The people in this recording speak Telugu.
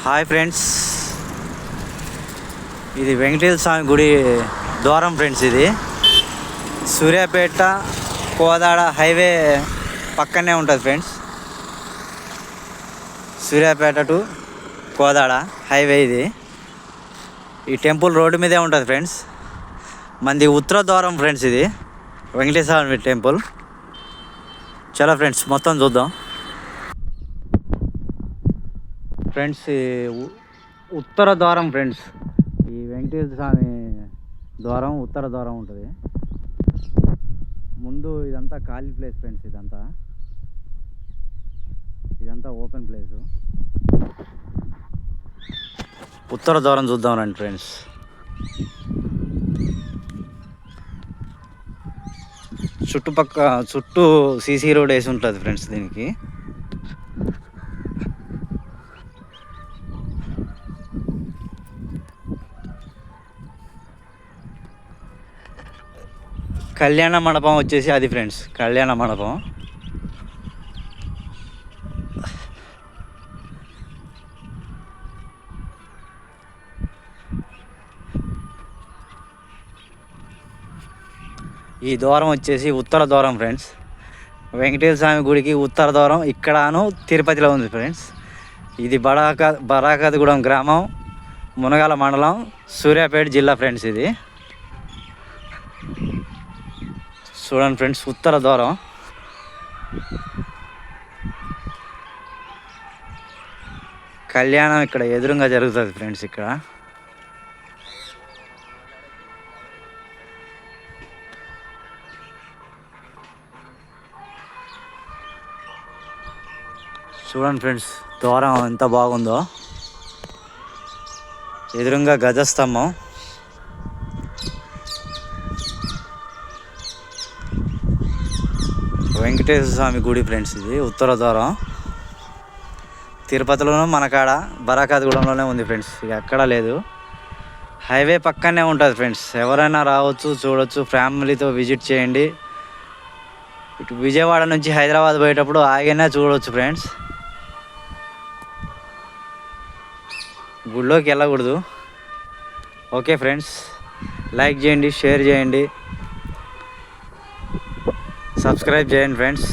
హాయ్ ఫ్రెండ్స్, ఇది వెంకటేశ్వర స్వామి గుడి ద్వారం ఫ్రెండ్స్. ఇది సూర్యాపేట కోదాడ హైవే పక్కనే ఉంటుంది friends. Suryapet to Kodad highway ఇది. ఈ టెంపుల్ రోడ్డు మీదే ఉంటుంది ఫ్రెండ్స్. మంది ఉత్తర ద్వారం ఫ్రెండ్స్. ఇది వెంకటేశ్వర స్వామి టెంపుల్. చలో ఫ్రెండ్స్ మొత్తం చూద్దాం ఫ్రెండ్స్. ఉత్తర ద్వారం ఫ్రెండ్స్. ఈ వెంకటేశ్వర స్వామి ద్వారం ఉత్తర ద్వారం ఉంటుంది. ముందు ఇదంతా ఖాళీ ప్లేస్ ఫ్రెండ్స్. ఇదంతా ఓపెన్ ప్లేసు. ఉత్తర ద్వారం చూద్దాం రండి ఫ్రెండ్స్. చుట్టూ సీసీ రోడ్ వేసి ఉంటుంది ఫ్రెండ్స్. దీనికి కళ్యాణ మండపం వచ్చేసి అది ఫ్రెండ్స్. కళ్యాణ మండపం ఈ ద్వారం వచ్చేసి ఉత్తర ద్వారం ఫ్రెండ్స్. వెంకటేశ్వర స్వామి గుడికి ఉత్తర ద్వారం ఇక్కడను తిరుపతిలో ఉంది ఫ్రెండ్స్. ఇది బరాకతగూడెం గ్రామం, మునగాల మండలం, సూర్యాపేట జిల్లా ఫ్రెండ్స్. ఇది చూడండి ఫ్రెండ్స్, ఉత్తర ద్వారం. కళ్యాణం ఇక్కడ ఎదురుగా జరుగుతుంది ఫ్రెండ్స్. ఇక్కడ చూడండి ఫ్రెండ్స్, ద్వారం ఎంత బాగుందో. ఎదురుగా గజస్తంభం. వెంకటేశ్వర స్వామి గుడి ఫ్రెండ్స్. ఇది ఉత్తర ద్వారం. తిరుపతిలోనూ మనకాడ బరాకతగూడెంలోనే ఉంది ఫ్రెండ్స్. ఇక ఎక్కడా లేదు. హైవే పక్కనే ఉంటుంది ఫ్రెండ్స్. ఎవరైనా రావచ్చు, చూడవచ్చు, ఫ్యామిలీతో విజిట్ చేయండి. ఇటు విజయవాడ నుంచి హైదరాబాద్ పోయేటప్పుడు ఆగినా చూడవచ్చు ఫ్రెండ్స్. గుడిలోకి వెళ్ళకూడదు. ఓకే ఫ్రెండ్స్, లైక్ చేయండి, షేర్ చేయండి, సబ్స్క్రైబ్ చేయండి ఫ్రెండ్స్.